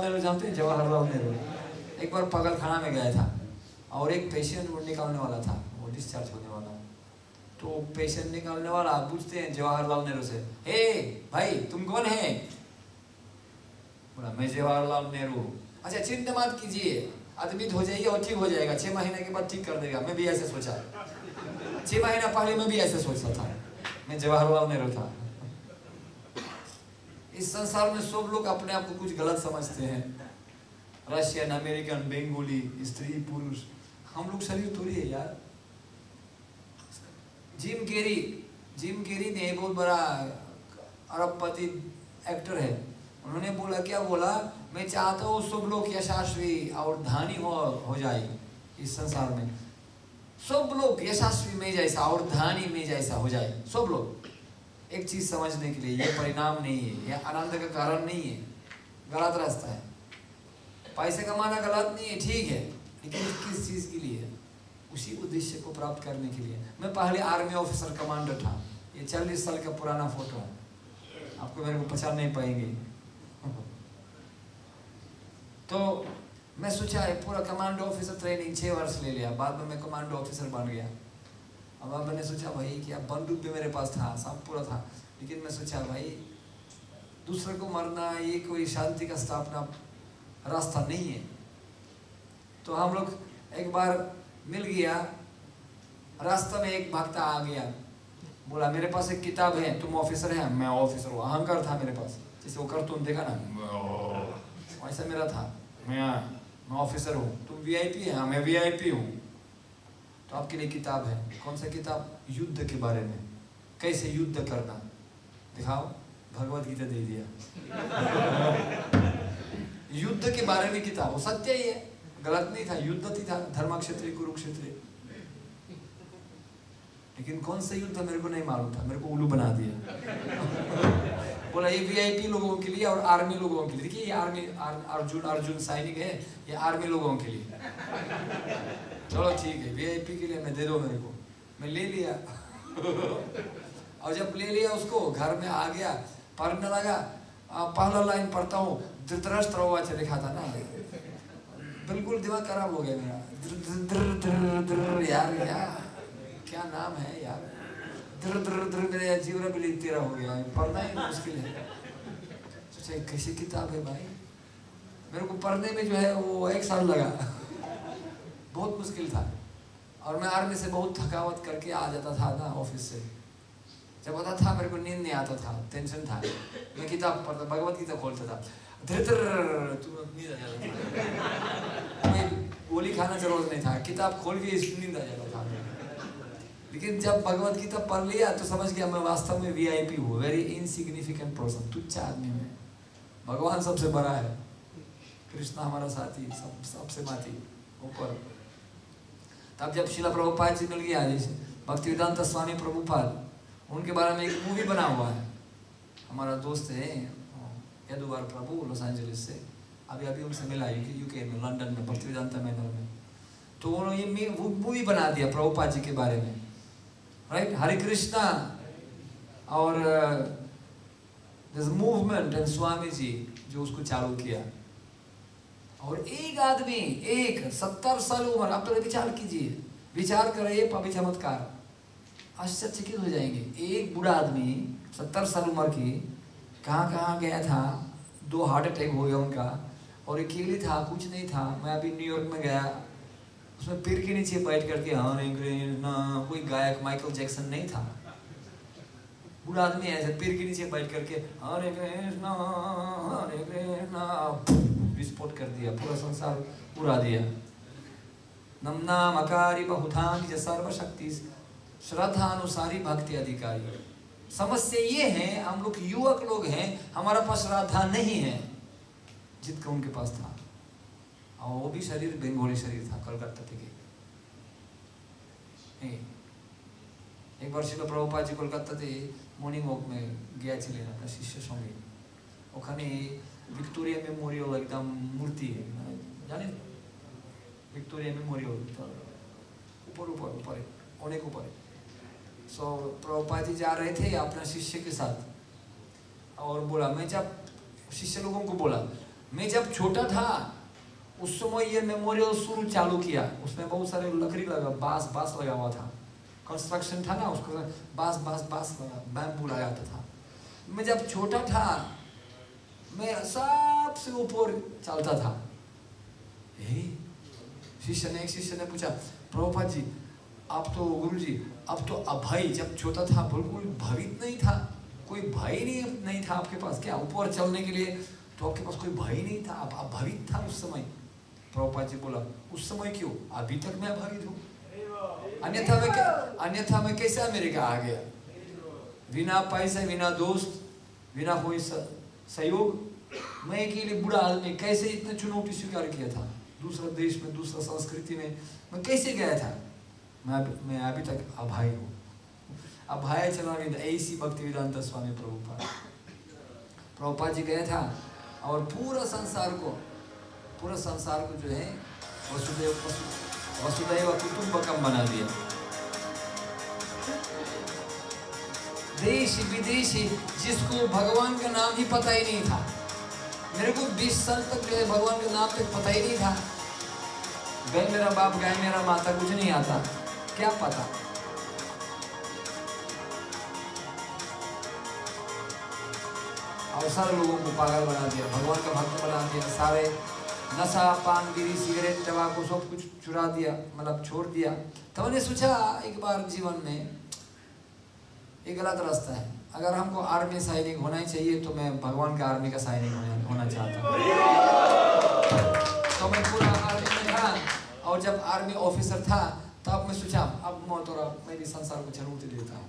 नेहरू जानते हैं? जवाहरलाल नेहरू एक बार पागल खाना में गया था और एक पेशेंट वो निकालने वाला था, वो डिस्चार्ज होने वाला। तो पेशेंट निकालने वाला पूछते हैं जवाहरलाल नेहरू से, हे भाई तुम कौन है? बोला मैं जवाहरलाल नेहरू। अच्छा चिंता मत कीजिए, एडमिट हो जाइए और ठीक हो जाएगा, 6 महीने के बाद ठीक कर देगा। मैं भी ऐसे सोचा, 6 महीना पहले मैं भी ऐसे सोचता था, मैं जवाहरलाल नेहरू था। इस संसार में सब लोग अपने आप को कुछ गलत समझते हैं। रशियन, अमेरिकन, बंगाली, स्त्री, पुरुष, हम लोग शरीर थोड़ी है यार। जिम कैरी ने बहुत बड़ा अरबपति एक्टर है, उन्होंने बोला, क्या बोला, मैं चाहता हूँ सब लोग यशस्वी और धनी हो जाए इस संसार में। सब लोग यशस्वी में जैसा और धनी में जैसा हो जाए सब लोग। एक चीज समझने के लिए, ये परिणाम नहीं है, ये आनंद का कारण नहीं है, गलत रास्ता है। पैसे कमाना गलत नहीं है, ठीक है, लेकिन किस चीज के लिए? उसी उद्देश्य को प्राप्त करने के लिए। मैं पहले आर्मी ऑफिसर कमांडर था, ये 40 साल का पुराना फोटो है, आपको मेरे को पहचान नहीं पाएंगे। तो मैं सोचा है पूरा कमांडो ऑफिसर ट्रेनिंग 6 वर्ष ले लिया, बाद में मैं कमांडो ऑफिसर बन गया। अब मैंने सोचा भाई क्या, बंदूक भी मेरे पास था, सब पूरा था, लेकिन मैं सोचा भाई दूसरे को मरना ये कोई शांति का स्थापना रास्ता नहीं है। तो हम लोग एक बार मिल गया, रास्ता में एक भक्ता आ गया, बोला मेरे पास एक किताब है, तुम ऑफिसर है? मैं ऑफिसर हूँ। अहंकार था मेरे पास, जैसे वो कार्टून देखा ना, वैसा मेरा था, मैं ऑफिसर हूँ। तुम वीआईपी है? हाँ मैं वीआईपी हूँ। तो आपके लिए किताब है। कौन सा किताब? युद्ध के बारे में, कैसे युद्ध करना, दिखाओ। भगवत गीता दे दिया। युद्ध के बारे में किताब, वो सत्य ही है, गलत नहीं था, युद्ध ही था, धर्मक्षेत्र कुरुक्षेत्र। लेकिन कौन सा युद्ध मेरे को नहीं मालूम था, मेरे को उल्लू बना दिया। बोला ये वीआईपी लोगों के लिए और आर्मी लोगों के लिए। देखिए ये आर्मी, अर्जुन सैनिक है, ये आर्मी लोगों के लिए। चलो ठीक है, वीआईपी के लिए मैं दे दो मेरे को। मैं ले लिया। और जब ले लिया उसको, घर में आ गया, पढ़ने लगा। पहला लाइन पढ़ता हूँ, धृतराष्ट्र लिखा था ना, बिल्कुल दिमाग खराब हो गया मेरा। यार क्या नाम है यार, मेरे जीवन भी लिख तेरा हो गया, पढ़ना ही मुश्किल है। सोचा कैसी किताब है भाई, मेरे को पढ़ने में जो है वो 1 साल लगा, बहुत मुश्किल था। और मैं आर्मी से बहुत थकावट करके आ जाता था ना ऑफिस से, जब आता था मेरे को नींद नहीं आता था, टेंशन था, मैं किताब पढ़ता, भगवत गीता खोलता था, नींद आ जाता था। गोली खाना जरूरत नहीं था, किताब खोल के नींद आ जाता था। लेकिन जब भगवत गीता पढ़ लिया तो समझ गया मैं वास्तव में वीआईपी हूँ, वेरी इनसिग्निफिकेंट पर्सन, तुच्छ आदमी में। भगवान सबसे बड़ा है, कृष्णा हमारा साथी, सबसे माथी ऊपर। तब जब शिला प्रभुपाद जी मिल गया, जैसे भक्तिवेदांत स्वामी प्रभुपाद, उनके बारे में एक मूवी बना हुआ है। हमारा दोस्त है यदुवर प्रभु, लॉस एंजलिस से, अभी उनसे मिला यूके में, लंदन में, भक्तिवेदांत मैनर में। तो उन्होंने ये मूवी बना दिया प्रभुपाद जी के बारे में, राइट, हरे कृष्णा और this movement and Swami ji जो उसको चालू किया। और एक आदमी, एक 70 साल उम्र, आप तो विचार कीजिए, विचार करिए, पवित्र चमत्कार, आश्चर्यचकित हो जाएंगे। एक बूढ़ा आदमी 70 साल उम्र की, कहाँ गया था, 2 हार्ट अटैक हो गया उनका, और अकेले था, कुछ नहीं था। मैं अभी न्यूयॉर्क में गया, उसमें पेड़ के नीचे बैठ करके हरे कृष्णा, कोई गायक माइकल जैक्सन नहीं था, बूढ़ा आदमी ऐसे पेड़ के नीचे बैठ करके हरे कृष्णा विस्फोट कर दिया, पूरा संसार उड़ा दिया। नम नाम अकारी बहुधान सर्वशक्ति श्रद्धानुसारी भक्ति अधिकारी। समस्या ये है, हम लोग युवक लोग हैं, हमारा पास श्रद्धा नहीं है जितना उनके पास था। और वो भी शरीर बंगाली शरीर था, कलकत्ता থেকে। एक बार ছিল প্রভুপাদ জি কলকাতাতে মর্নিং ওয়াক में গিয়েছিলেন আপনার শিষ্যের সঙ্গে। ওখানে ভিক্টোরিয়া মেমোরিয়াল একদম মূর্তি, জানেন ভিক্টোরিয়া মেমोरियल ऊपर अनेक ऊपर। सो प्रभुपाद जी जा रहे थे अपना शिष्य के साथ, और बोला, मैं जब शिष्य लोगों को बोला मैं जब छोटा था उस समय ये मेमोरियल शुरू चालू किया, उसमें बहुत सारे लकड़ी लगा, बांस लगा हुआ था, कंस्ट्रक्शन था ना, उसको बांस लगा, बैम्बू लगाता था। मैं जब छोटा था मैं सबसे ऊपर चलता था। एक शिष्य ने पूछा, प्रभुपाद जी आप तो गुरु जी अब तो अभय, जब छोटा था बिल्कुल भवित नहीं था, कोई भय नहीं था आपके पास क्या ऊपर चलने के लिए, तो आपके पास कोई भय नहीं था, आप अभवित था उस समय। प्रभुपाद जी बोला, उस समय क्यों, अभी तक मैं अभवित हूँ, अन्यथा मैं कैसे अमेरिका आ गया, बिना पैसे, बिना दोस्त, बिना कोई सहयोग, मैं अकेले बूढ़ा आदमी कैसे इतने चुनौती स्वीकार किया था, दूसरा देश में, दूसरा संस्कृति में मैं कैसे गया था। मैं अभी तक अभाई हूँ। अभाय चलाविंद, ऐसी भक्ति वेदांत स्वामी प्रभुपाद जी गया था और पूरा संसार को जो है वसुदैव कुटुंबकम बना दिया। देशी विदेशी जिसको भगवान का नाम ही पता ही नहीं था, मेरे को 20 साल तक जो है भगवान का नाम तक पता ही नहीं था। गाय मेरा बाप, गाय मेरा माता, कुछ नहीं आता, क्या पता। और सारे लोगों को पागल बना दिया, भगवान का भक्त बना दिया, सारे नशा पान बीड़ी सिगरेट तंबाकू सब कुछ चुरा दिया, मतलब छोड़ दिया। तो मैंने सोचा एक बार जीवन में ये गलत रास्ता है, अगर हमको आर्मी सैनिक होना ही चाहिए तो मैं भगवान का आर्मी का सैनिक होना चाहता हूँ। तो मैं पूरा आर्मी में था और जब आर्मी ऑफिसर था तब मैं सोचा अब मैं भी संसार को चुनौती देता हूँ।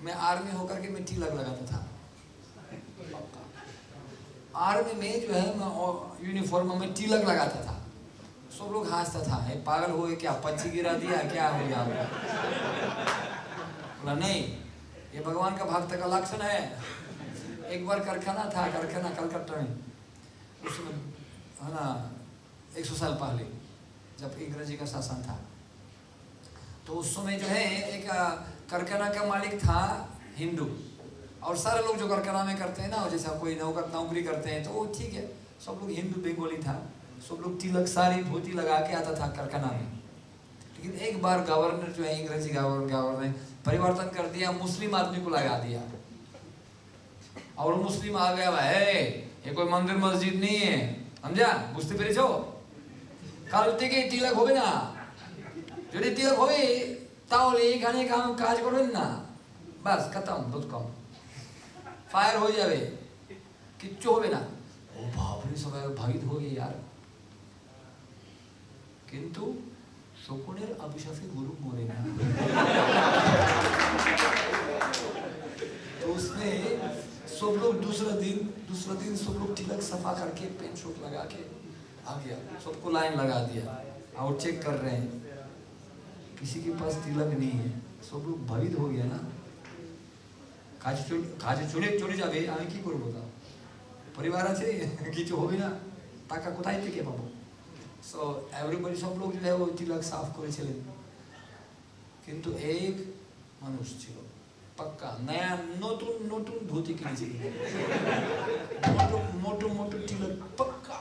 मैं आर्मी होकर के मैं तिलक लगाता था। आर्मी में जो है मैं यूनिफॉर्म में तिलक लगाता था, सब लोग हंसता था, पागल हो गए क्या, पंछी गिरा दिया क्या हो गया बोला नहीं, ये भगवान का भक्त का लक्षण है। एक बार कारखाना कलकत्ता में, उसमें है ना 100 साल पहले जब अंग्रेजी का शासन था, तो उस समय जो है एक कारखाना का मालिक था हिंदू, और सारे लोग जो कारखाना में करते हैं ना, जैसा कोई नौकरी करते हैं तो वो ठीक है, सब लोग हिंदू बंगाली था, सब लोग तिलक सारी धोती लगा के आता था कारखाना में। लेकिन एक बार गवर्नर जो है अंग्रेजी गवर्नर ने परिवर्तन कर दिया, मुस्लिम आदमी को लगा दिया, और मुस्लिम आ गया भाई, ये कोई मंदिर मस्जिद नहीं है, समझा, बुझते पेरे छो, কাল থেকে তিলক হবে না, যদি তিলক হবে তাহলে এখানে কাজ করবেন না, বাস খতম, ডটকম ফায়ার হয়ে যাবে, কিচ্ছু হবে না। ও বাপরে, সবাই ভাবিত হয়ে গিয়ে यार, কিন্তু শকুনের অভিশাপে গুরু মরে না। तो उसमें सब लोग दूसरा दिन सब लोग तिलक सफा करके पेन शोट लगा के आ गया, सबको लाइन लगा दिया और चेक कर रहे हैं, किसी के पास तिलक नहीं है, सब लोग भवित हो गया ना। কাজে চলে যাবে, আমি কি করবো, তা পরিবার আছে, কিছু হবে না, টাকা কোথায় থেকে পাবো। সো এভরিবডি, সব লোক जो है वो तिलक साफ করেছিলেন, কিন্তু এক মানুষ ছিল पक्का नया नोटून धोती किनेছিল, मोटो तिलक पक्का।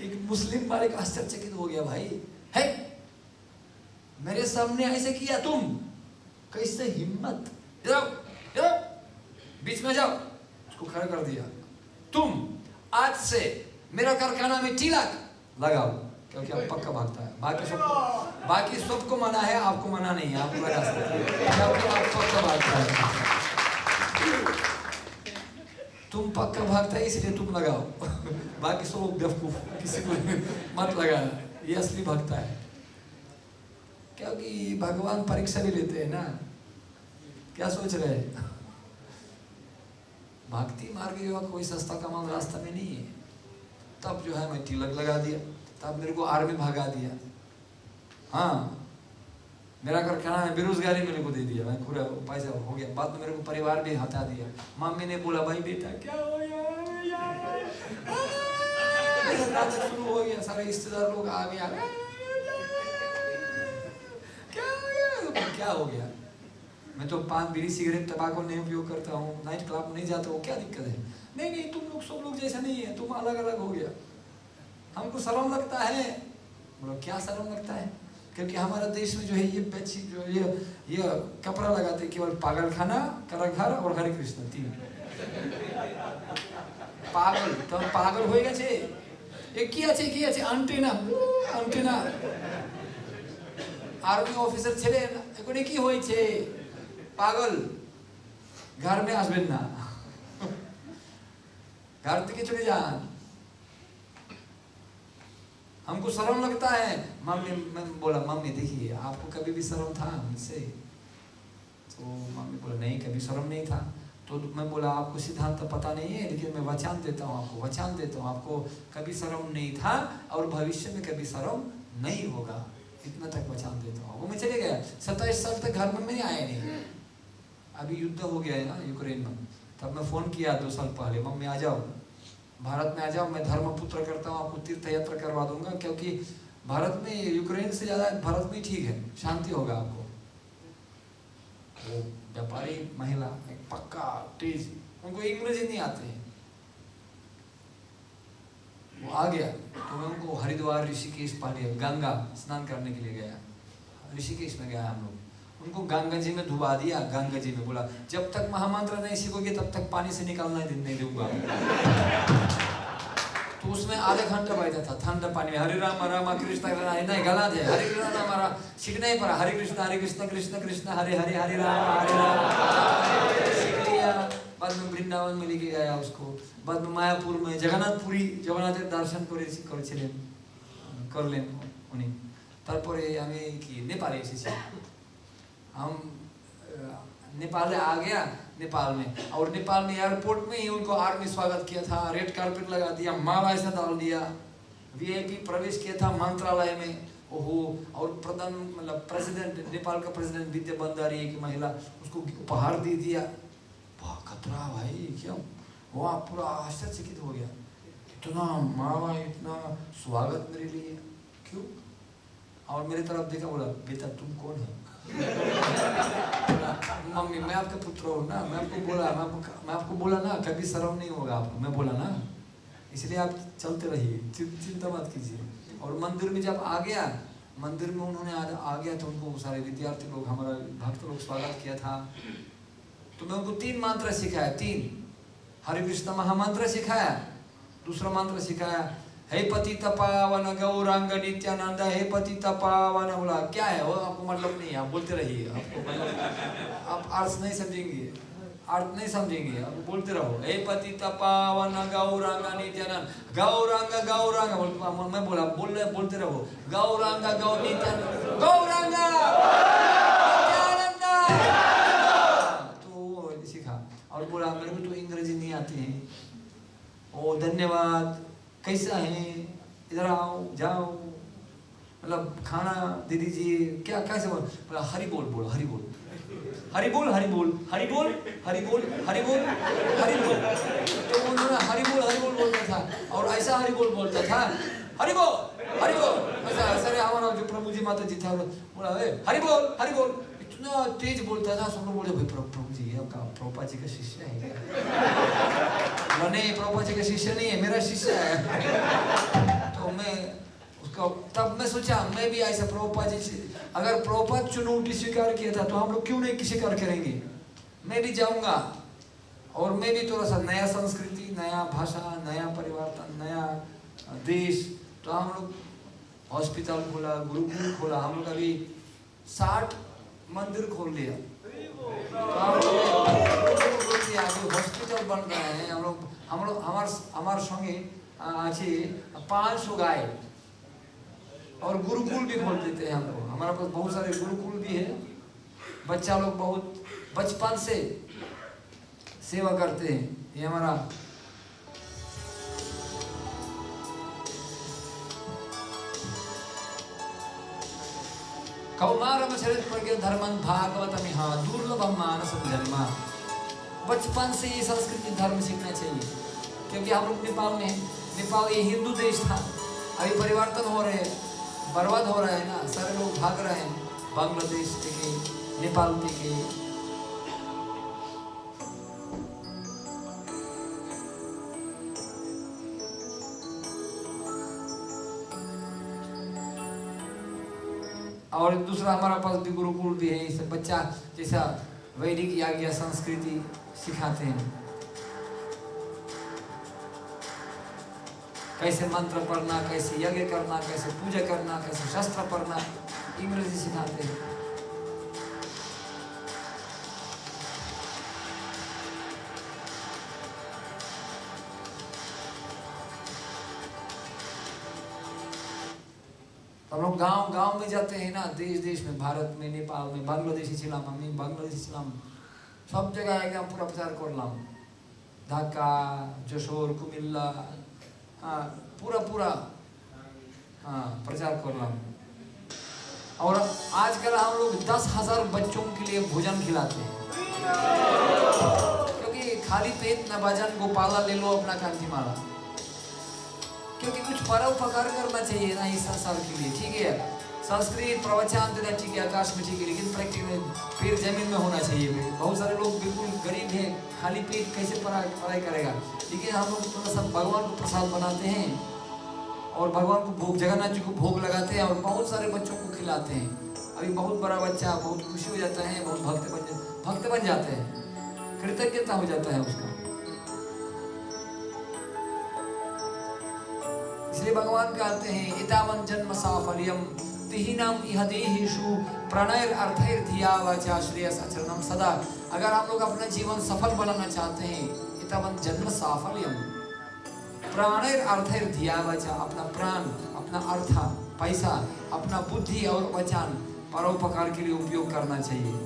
एक मुस्लिम मालिक आश्चर्यचकित हो गया, भाई है मेरे सामने ऐसे किया तुम, कैसे हिम्मत, इधर बीच में जाओ, उसको खड़ा कर दिया, तुम आज से मेरा कारखाना में तिलक लगाओ, क्योंकि आप पक्का भागता है। बाकी सबको मना है, आपको मना नहीं है, आप लगा सकते हैं क्योंकि आप पक्का भागता है। तुम पक्का भागता है इसलिए तुम लगाओ, बाकी सब लोग बेवकूफ, किसी को मत लगाना, ये असली भक्ता है। क्योंकि भगवान परीक्षा भी लेते हैं ना, क्या सोच रहे हैं, भक्ति मार्ग जो कोई सस्ता कमाल रास्ता में नहीं है। तब जो है मैं तिलक लगा दिया, तब मेरे को आर्मी भगा दिया, हाँ मेरा कारखाना में बेरोजगारी मेरे को दे दिया, मैं पूरा पैसा हो गया, बाद में मेरे को परिवार भी हटा दिया। मम्मी ने बोला, भाई बेटा क्या हो गया, नाटक शुरू हो गया, सारे रिश्तेदार लोग आ गया, क्या हो गया, मैं तो पान बीड़ी सिगरेट तंबाकू नहीं उपयोग करता हूँ, नाइट क्लब नहीं जाता हूँ, क्या दिक्कत है। नहीं नहीं, तुम लोग सब लोग जैसा नहीं है, तुम अलग अलग हो गया। हमको शर्म लगता है। बोलो क्या शर्म लगता है? क्योंकि हमारा देश में जो है ये बेडशीट जो ये कपड़ा लगाते केवल पागल खाना, करघर और हरे कृष्ण, 3 पागल। तो पागल हो गए কি আছে আন্টেনা आर्मी ऑफिसर ছেলে এগুলো কি হয়েছে? পাগল। घर में আসবেন না, घर থেকে चले जान। हमको शर्म लगता है। मैं बोला मम्मी देखिए आपको कभी भी शर्म था मुझसे? तो मम्मी बोला नहीं कभी शर्म नहीं था। तो मैं बोला आपको सिद्धांत तो पता नहीं है, लेकिन मैं वचन देता हूँ आपको, वचन देता हूँ आपको कभी शर्म नहीं था और भविष्य में कभी शर्म नहीं होगा, इतना तक वचन देता हूँ। वो मैं चले गया। 27 साल तक घर में आया नहीं। अभी युद्ध हो गया है ना यूक्रेन में, तब मैं फ़ोन किया 2 साल पहले, मम्मी आ जाओ भारत में, आ जाओ, मैं धर्मपुत्र करता हूँ, आपको तीर्थ यात्रा करवा दूंगा, क्योंकि भारत में यूक्रेन से ज़्यादा भारत में ठीक है, शांति होगा आपको। वो व्यापारी महिला एक पक्का तेज, उनको इंग्रेजी नहीं आते हैं, वो आ गया। तो मैं उनको हरिद्वार ऋषिकेश पहले गंगा स्नान करने के लिए गया, ऋषिकेश में गया हम लोग, उनको गंगा जी में डुबा दिया। गंगा जी में बोला जब तक महामंत्र नहीं सीखोगे तब तक पानी से निकलना नहीं दूंगा। तो उसमें आधा घंटा बैठा था ठंडा पानी में, हरे राम कृष्ण नहीं गला दे, हरे कृष्ण हमारा सीखना ही पड़ा, हरे कृष्ण कृष्ण कृष्ण हरे हरे, हरे राम सीख लिया। बाद में वृंदावन में लेके गया उसको, बाद में मायापुर में जगन्नाथ दर्शन करलें उन्हें। তারপরে আমি কি नेपाल एसेছি। हम नेपाल आ गया, नेपाल में, और नेपाल में एयरपोर्ट में ही उनको आर्मी स्वागत किया था, रेड कारपेट लगा दिया, माला ऐसा डाल दिया, वीआईपी प्रवेश किया था मंत्रालय में। ओहो, और मतलब प्रेसिडेंट, नेपाल का प्रेसिडेंट विद्या बंदारी एक महिला, उसको उपहार दे दिया। वाह खतरा भाई, क्या वहाँ पूरा आश्चर्यचकित हो गया, इतना माला, इतना स्वागत मेरे लिए क्यों? और मेरी तरफ देखा, बोला बेटा तुम कौन है? मम्मी मैं आपका पुत्र हूँ ना, मैं आपको बोला ना कभी शर्म नहीं होगा आपको, मैं बोला ना, इसलिए आप चलते रहिए, चिंता मत कीजिए। और मंदिर में जब आ गया, मंदिर में उन्होंने आ गया तो उनको सारे विद्यार्थी लोग, हमारा भक्त लोग स्वागत किया था। तो मैं उनको 3 मंत्र सिखाया, 3 हरे कृष्ण महामंत्र सिखाया, दूसरा मंत्र सिखाया हे पतित पावन गौरांग नित्यानंद, हे पतित पावन। बोला क्या है वो, आपको मतलब नहीं है, आप बोलते रहिए, आपको मतलब आप अर्थ नहीं समझेंगे, अर्थ नहीं समझेंगे, आप बोलते रहो हे पतित पावन गौरांग नित्यानंद, गौरांग मैं बोला बोलते रहो गौरांग नित्यानंद, गौरांग नित्यानंद। तो सीखा और बोला मेरे को तो अंग्रेजी नहीं आती है। ओ धन्यवाद, कैसा है, इधर आओ जाओ, मतलब खाना दे दीजिए, क्या कैसे बोला हरि बोल बोलो, हरि बोल हरि बोल हरि बोल हरि बोल हरि बोल हरि बोल हरि बोल। तो उन्होंने हरि बोल बोलता था, और ऐसा हरि बोल बोलता था, हरि बोल ऐसा। सर हमारा जो प्रभु जी माता जी था, बोला हरि बोल, इतना तेज बोलता था, सब लोग बोले भाई प्रभु जी आपका प्रभुपाद जी का शिष्य है? नहीं प्रभुपाद जी का शिष्य नहीं है, मेरा शिष्य है। तो मैं उसका, तब मैं सोचा मैं भी ऐसा प्रभुपाद जी से, अगर प्रभुपाद चुनौती स्वीकार किया था तो हम लोग क्यों नहीं स्वीकार करेंगे? मैं भी जाऊंगा और मैं भी थोड़ा सा नया संस्कृति, नया भाषा, नया परिवर्तन, नया देश। तो हम लोग हॉस्पिटल खोला, गुरुकुल खोला, हम लोग अभी 60 मंदिर खोल लिया, हॉस्पिटल बन रहे हैं। हम लोग हमारे संगे अच्छे 500 गाय, और गुरुकुल भी खोल देते हैं हमको। हमारे पास बहुत सारे गुरुकुल भी है, बच्चा लोग बहुत बचपन से सेवा करते हैं। ये हमारा कौमारम चरित प्रज्ञ धर्मं भागवतम हाँ दुर्लभम मानसम जन्मा। बचपन से ये संस्कृति धर्म सीखना चाहिए, क्योंकि हम लोग नेपाल में हैं। नेपाल ये हिंदू देश था, अभी परिवर्तन हो रहे हैं, बर्बाद हो रहे हैं ना, सारे लोग भाग रहे हैं बांग्लादेश के, नेपाल के। और दूसरा हमारा पास भी गुरुकुल भी है, इससे बच्चा जैसा वैदिक याज्ञ संस्कृति सिखाते हैं, कैसे मंत्र पढ़ना, कैसे यज्ञ करना, कैसे पूजा करना, कैसे शस्त्र पढ़ना, इंग्रजी सिखाते हैं। हम लोग गांव में जाते हैं ना, देश में, भारत में, नेपाल में, बांग्लादेशी छिलाम, আমি বাংলাদেশি ছিলাম, सब जगह একদম पूरा प्रचार করলাম, ঢাকা, যশোর, কুমিল্লা, हाँ पूरा हाँ प्रचार करलाम। और आजकल हम लोग 10,000 बच्चों के लिए भोजन खिलाते हैं, क्योंकि खाली पेट न भजन गोपाला ले लो अपना कांति माला, क्योंकि कुछ परोपकार करना चाहिए ना इस संसार के लिए। ठीक है, संस्कृत प्रवचन देना ठीक है, आकाश में ठीक है, लेकिन प्रैक्टिकल फिर जमीन में होना चाहिए। बहुत सारे लोग बिल्कुल गरीब हैं, खाली पेट कैसे पढ़ाई करेगा, लेकिन हम लोग थोड़ा सा भगवान को प्रसाद बनाते हैं और भगवान को भोग, जगन्नाथ जी को भोग लगाते हैं और बहुत सारे बच्चों को खिलाते हैं। अभी बहुत बड़ा बच्चा बहुत खुशी हो जाता है, बहुत भक्त बन जाते हैं, कृतज्ञता हो जाता है उसका। इसलिए भगवान कहते हैं इतावन जन्म साफल्यम तिहिनाम इह देहेषु प्रणयर अर्थैर धिया वाचा श्रेयस अचरणम सदा। अगर हम लोग अपना जीवन सफल बनाना चाहते हैं, इतावन जन्म साफल्यम प्रणयर अर्थैर धिया वाचा, अपना प्राण, अपना अर्थ, पैसा, अपना बुद्धि और वचन परोपकार के लिए उपयोग करना चाहिए।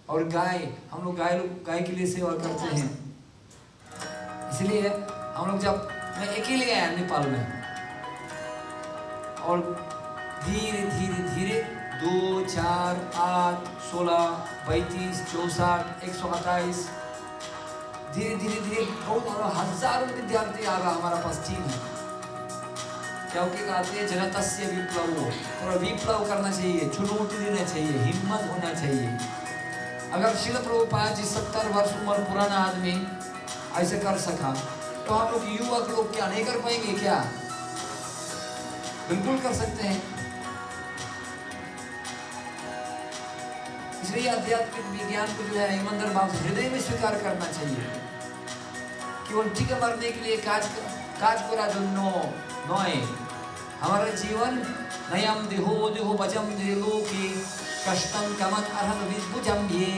और गाय, हम लोग गाय के लिए सेवा करते हैं, इसलिए हम लोग जब, मैं अकेले आया नेपाल में, और धीरे धीरे 2, 4, 8, 16, 32, 64, 128 धीरे बहुत हजारों विद्यार्थी आ रहा हमारा पास टीम है। क्योंकि कहते हैं जनतस्य विप्लव, थोड़ा विप्लव करना चाहिए, चुनौती देना चाहिए, हिम्मत होना चाहिए। अगर श्रील प्रभुपाद जी 70 वर्ष उम्र पुराना आदमी ऐसे कर सका, तो हम लोग युवक लोग क्या नहीं कर पाएंगे क्या? बिल्कुल कर सकते हैं। इसलिए आध्यात्मिक विज्ञान को जो है ईमानदार भाव से हृदय में स्वीकार करना चाहिए। केवल टीका मारने के लिए काज करा जो नॉय, हमारा जीवन नयम देहो बजम देलो की कष्टम कमत अरहन विद्भुजम ये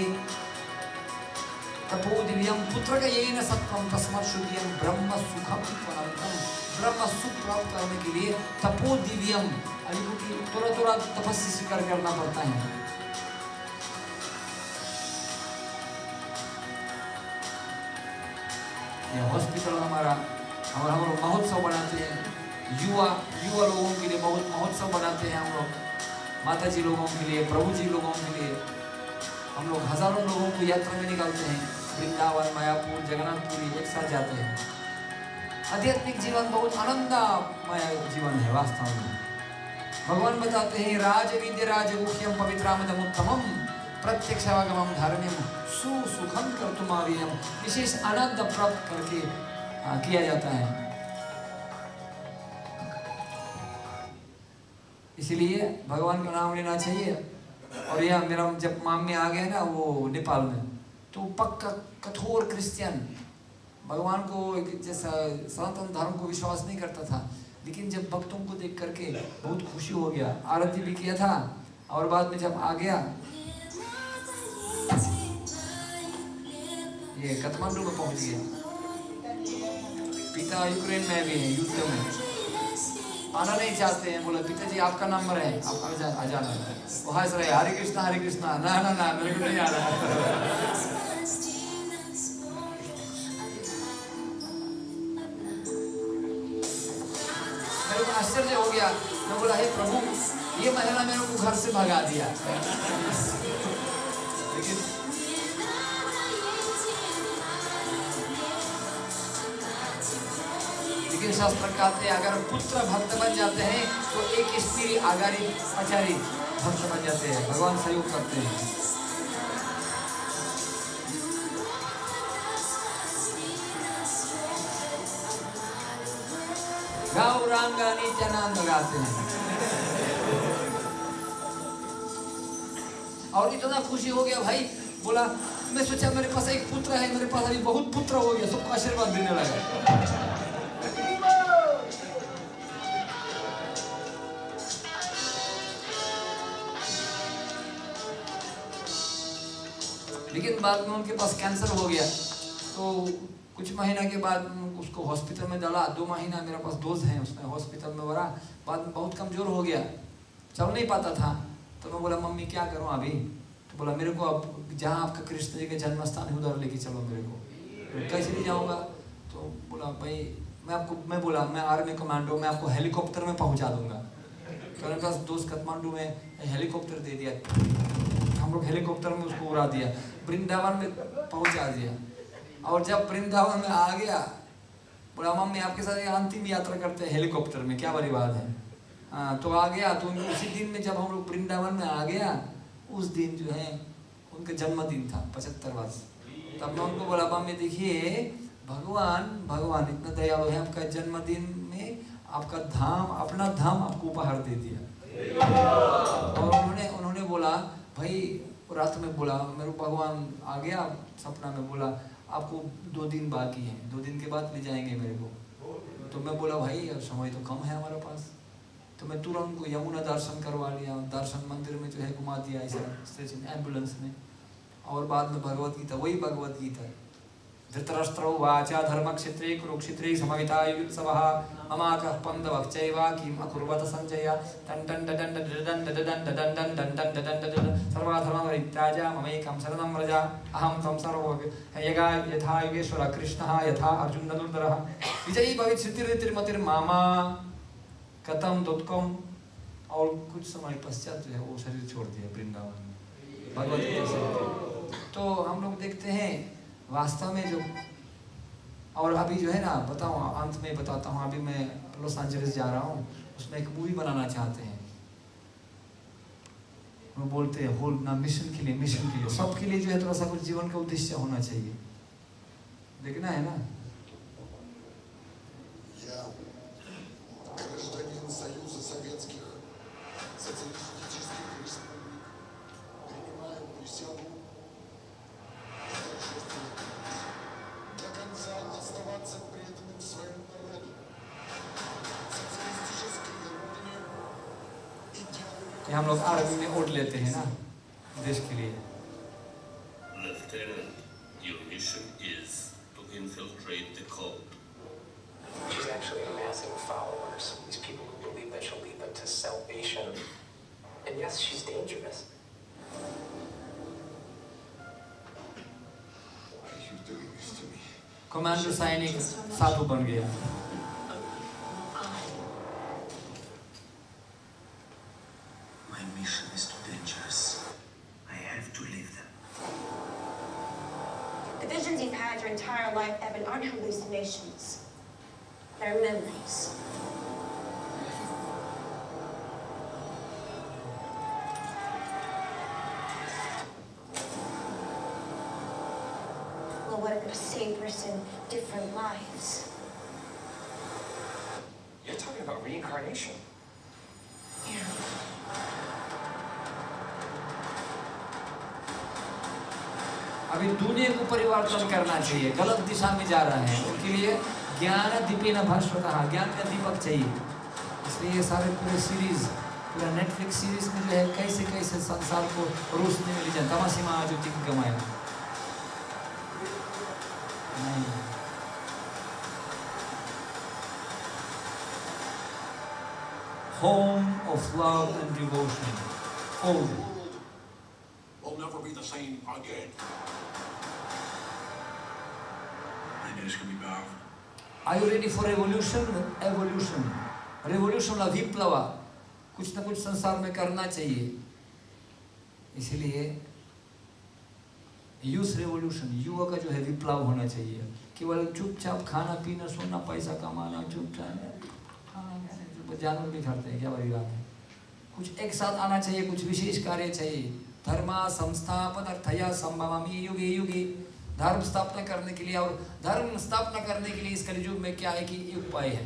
तपोदिव्यम पुत्र का यही न सत्वम तस्मत् शुद्धियम ब्रह्म सुखम अनंतम। ब्रह्म सुख प्राप्त करने के लिए तपोदिव्यम थोड़ा तपस्या स्वीकार करना पड़ता है। ये हॉस्पिटल हमारा हम लोग महोत्सव बनाते हैं, युवा लोगों के लिए बहुत महोत्सव बनाते हैं हम लोग, माता जी लोगों के लिए, प्रभु जी लोगों के लिए। हम लोग हजारों लोगों को यात्रा में निकालते हैं, वृंदावन, मायापुर, जगन्नाथपुरी एक साथ जाते हैं। आध्यात्मिक जीवन बहुत आनंदमय जीवन है वास्तव में। भगवान बताते हैं राज विद्य राज गुह्यम पवित्रामदम उत्तमम प्रत्यक्षागमम धर्म्यम सुसुखम कर्तुमार्यम। विशेष आनंद प्राप्त करके किया जाता है। इसलिए भगवान का नाम लेना चाहिए। और यह मेरा जब मामी आ गए ना वो नेपाल में, तो पक्का कठोर क्रिश्चियन, भगवान को जैसा सनातन धर्म को विश्वास नहीं करता था, लेकिन जब भक्तों को देख करके बहुत खुशी हो गया, आरती भी किया था। और बाद में जब आ गया ये काठमांडू में पहुंच गया। पिता यूक्रेन में भी है, युद्ध में आना नहीं चाहते हैं। बोला पिताजी आपका नंबर है, आप आ जाना। वो हंस रहे, हरे कृष्णा ना मेरे को नहीं आ रहा है। मेरे को आश्चर्य हो गया। मैं बोला हे प्रभु, ये महिला मेरे को घर से भगा दिया। लेकिन शास्त्र कहते हैं अगर पुत्र भक्त बन जाते हैं तो एक स्त्री आगारी आचारी भक्त बन जाते हैं। भगवान सहयोग करते हैं। गौरांगा नित्यानंद गाते हैं। और इतना खुशी हो गया भाई, बोला मैं सोचा मेरे पास एक पुत्र है, मेरे पास अभी बहुत पुत्र हो गया, सबको आशीर्वाद देने लगा। लेकिन बाद में उनके पास कैंसर हो गया, तो कुछ महीना के बाद उसको हॉस्पिटल में डाला। 2 महीना मेरे पास डोज है, उसमें हॉस्पिटल में रहा। बाद में बहुत कमज़ोर हो गया, चल नहीं पाता था। तो मैं बोला मम्मी क्या करूँ अभी? तो बोला मेरे को अब जहाँ आपका कृष्ण जी का जन्म स्थान है उधर लेके चलो मेरे को। कैसे ले जाऊँगा? तो बोला भाई मैं बोला मैं आर्मी कमांडो, मैं आपको हेलीकॉप्टर में पहुँचा दूँगा। तो मेरे पास दोस्त काठमांडू में हेलीकॉप्टर दे दिया, हम लोग हेलीकॉप्टर में उसको उड़ा दिया, वृंदावन में पहुँचा दिया। और जब वृंदावन में आ गया, बोला मम्मी आपके साथ एक अंतिम यात्रा करते हैं हेलीकॉप्टर में, क्या बड़ी बात है। हाँ तो आ गया। तो उसी दिन में जब हम लोग वृंदावन में आ गया, उस दिन जो है उनका जन्मदिन था, 75 वर्ष। तब मैं उनको बोला मम्मी देखिए भगवान इतना दयालु है, आपका जन्मदिन में आपका धाम, अपना धाम आपको उपहार दे दिया। और उन्होंने बोला भाई, रात में बोला मेरे भगवान आ गया सपना में, बोला आपको 2 दिन बाकी हैं, 2 दिन के बाद ले जाएंगे मेरे को। तो मैं बोला भाई अब समय तो कम है हमारे पास। तो मैं तुरंत को यमुना दर्शन करवा लिया, दर्शन मंदिर में जो है घुमा दिया ऐसा स्टेशन एम्बुलेंस में। और बाद में भगवत गीता, वही भगवत गीता, धृतराष्ट्रो वाचा धर्मक्षेत्रे कुरुक्षेत्रे समवेतायुत्सवः ममाकः पन्दवः चैव किम् अकुर्वत संजय सर्वधर्मपरित्याज्य ममैकं शरणं व्रज अहं तं सर्वयगा यथा योगेश्वरः कृष्णः यथा अर्जुनदुर्धरः विजयी भवेत् श्रुतिर्मतिर्मामा कथम दुत्कम। और कुछ समय पश्चात जो है वो शरीर छोड़ दिया वृंदावन में, भगवत गीता से। तो हम लोग देखते हैं वास्तव में जो, और अभी जो है ना बताऊँ, अंत में बताता हूँ, अभी मैं लॉस एंजलिस जा रहा हूँ, उसमें एक मूवी बनाना चाहते हैं। वो बोलते हैं होल ना मिशन के लिए सबके लिए जो है थोड़ा सा कुछ जीवन का उद्देश्य होना चाहिए, देखना है ना। हम लोग आर्मी में वोट लेते हैं ना देश के लिए। Lieutenant, your mission is to infiltrate the cult. She's actually amassing followers. These people who believe that she'll lead them to salvation. And yes, she's dangerous. Why are you doing this to me? Commando सैनिक साधु बन गया। My mission is too dangerous. I have to leave them. The visions you've had your entire life, Evan, aren't hallucinations. They're memories. Well, what if they're savers in different lives? You're talking about reincarnation. Yeah. अभी दुनिया को परिवर्तन करना चाहिए, गलत दिशा में जा रहा है, उनके लिए ज्ञान दीपेन भास्वतः, ज्ञान का दीपक चाहिए। इसलिए सारे पूरे सीरीज, पूरा नेटफ्लिक्स सीरीज में जो है कैसे कैसे संसार को रोशनी में ले जाए, तमसीमा ज्योति गमाया नहीं। Home of love and devotion. Home. We'll never be the same again. My news can be powerful. Are you ready for revolution? Evolution. Revolution la विप्लव, कुछ ना कुछ संसार में करना चाहिए। इसलिए यूथ रेवोल्यूशन, युवा का जो है विप्लव होना चाहिए। केवल चुपचाप खाना पीना सोना पैसा कमाना, चुपचाप जानवर भी करते हैं, क्या बड़ी बात है। कुछ एक साथ आना चाहिए, कुछ विशेष कार्य चाहिए। धर्मा संस्थापनार्थया संभवामि युगे युगे, धर्म स्थापना करने के लिए, और धर्म स्थापना करने के लिए इस कलियुग में क्या है कि एक उपाय है।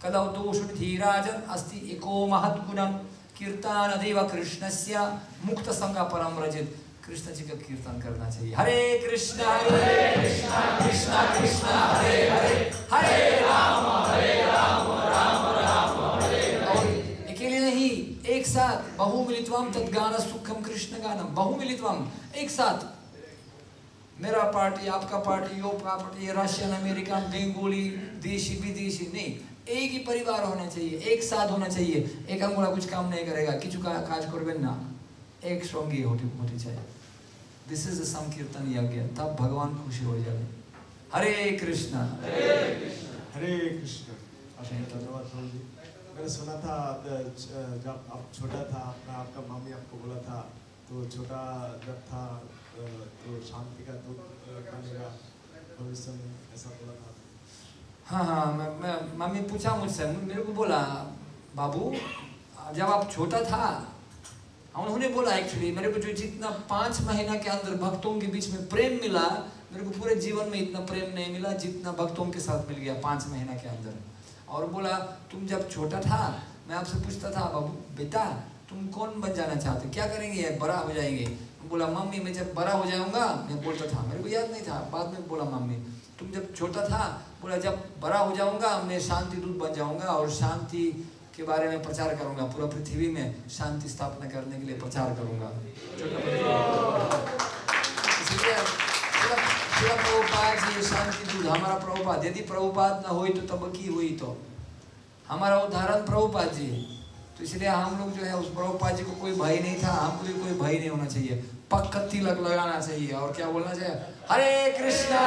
कलौ दोषुन धीराजन अस्ति एको महत् गुणम कीर्तनादेव कृष्णस्य मुक्त संग परम रजित। कृष्ण जी का कीर्तन करना चाहिए। हरे कृष्णा कृष्णा कृष्णा हरे हरे, हरे राम राम राम हरे हरे। और अकेले नहीं, एक साथ बहुमिलित्वम तद्गान सुखम कृष्ण गानम। बहुमिलित्वम एक साथ, मेरा पार्टी, आपका पार्टी, यो पार्टी, रशियन, अमेरिकन, बंगाली, देशी विदेशी नहीं, एक ही परिवार होना चाहिए, एक साथ होना चाहिए। एक अंगुला कुछ काम नहीं करेगा, किचु का काज करबेन ना, एक संगी होती चाहिए। दिस इज द संकीर्तन यज्ञ, तब भगवान खुशी हो जाए। हरे कृष्णा हरे कृष्ण। धन्यवाद प्रभु जी। मैंने सुना था जब आप छोटा था, आपका मम्मी आपको बोला था, तो छोटा जब था तो शांति का दूत बनेगा भविष्य में, ऐसा बोला था। हाँ, मम्मी पूछा मुझसे, मेरे को बोला बाबू जब आप छोटा था, उन्होंने बोला एक्चुअली मेरे को जो जितना 5 महीना के अंदर भक्तों के बीच में प्रेम मिला, मेरे को पूरे जीवन में इतना प्रेम नहीं मिला जितना भक्तों के साथ मिल गया 5 महीना के अंदर। और बोला तुम जब छोटा था, मैं आपसे पूछता था बाबू बेटा तुम कौन बन जाना चाहते, क्या करेंगे बड़ा हो जाएंगे? बोला मम्मी मैं जब बड़ा हो जाऊंगा, मैं बोलता था, मेरे को याद नहीं था, बाद में बोला मम्मी तुम जब छोटा था, बोला जब बड़ा हो जाऊंगा मैं शांति दूत बन जाऊंगा और शांति के बारे में प्रचार करूंगा, पूरा पृथ्वी में शांति स्थापना करने के लिए प्रचार करूंगा। इसलिए प्रभुपाद जी शांति दूत, हमारा प्रभुपाद, यदि प्रभुपाद न हुई तो तब की हुई, तो हमारा उदाहरण प्रभुपाद जी। तो इसलिए हम लोग जो है उस प्रभुपाद जी को कोई भय नहीं था, हमको भी कोई भय नहीं होना चाहिए, पक्का तिलक लगाना चाहिए और क्या बोलना चाहिए, हरे कृष्णा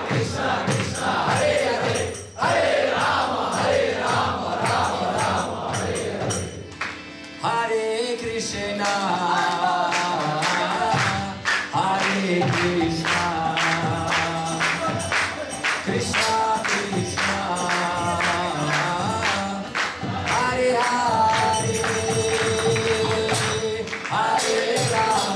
कृष्णा कृष्णा हरे हरे, हरे राम राम राम हरे हरे। हरे कृष्णा हरे कृष्णा कृष्णा कृष्णा हरे हरे, हरे राम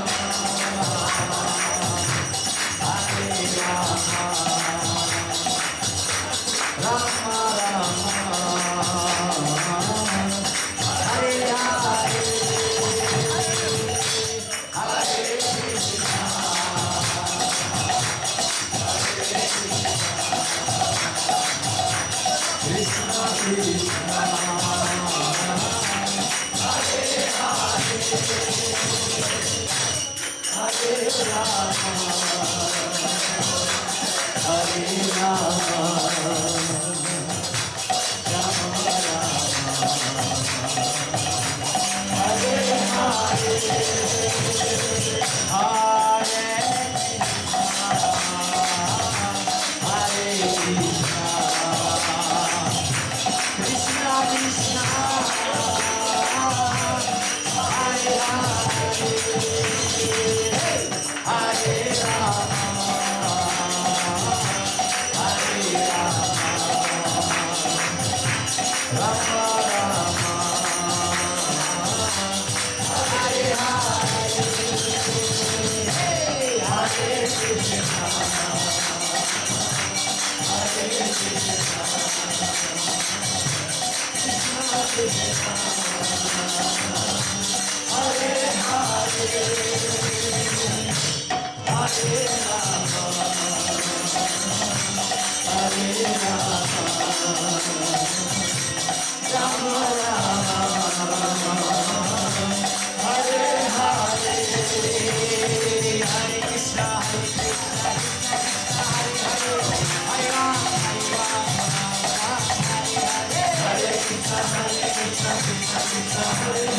Hare